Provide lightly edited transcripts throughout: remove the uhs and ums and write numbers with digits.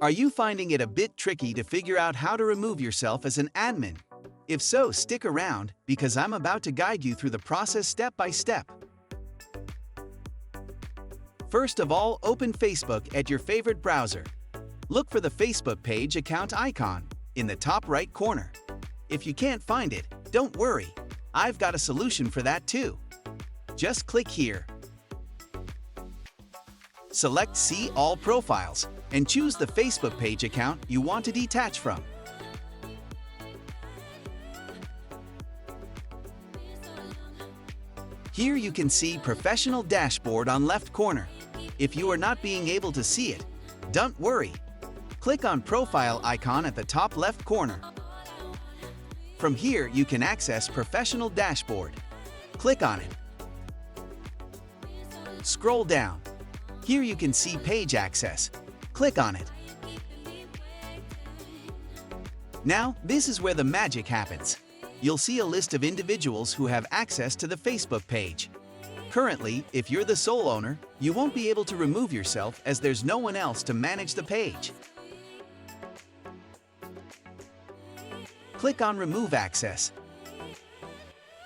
Are you finding it a bit tricky to figure out how to remove yourself as an admin? If so, stick around because I'm about to guide you through the process step by step. First of all, open Facebook at your favorite browser. Look for the Facebook page account icon in the top right corner. If you can't find it, don't worry. I've got a solution for that too. Just click here. Select See All Profiles and choose the Facebook page account you want to detach from. Here you can see Professional Dashboard on left corner. If you are not being able to see it, don't worry. Click on Profile icon at the top left corner. From here you can access Professional Dashboard. Click on it. Scroll down. Here you can see Page Access. Click on it. Now, this is where the magic happens. You'll see a list of individuals who have access to the Facebook page. Currently, if you're the sole owner, you won't be able to remove yourself as there's no one else to manage the page. Click on Remove Access.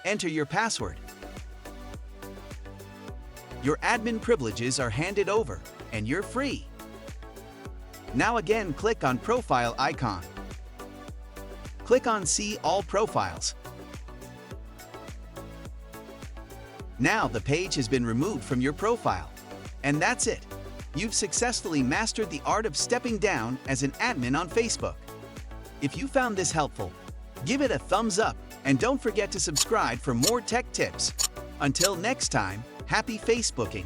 Enter your password. Your admin privileges are handed over, and you're free. Now again, click on Profile icon. Click on See All Profiles. Now the page has been removed from your profile. And that's it. You've successfully mastered the art of stepping down as an admin on Facebook. If you found this helpful, give it a thumbs up and don't forget to subscribe for more tech tips. Until next time, happy Facebooking!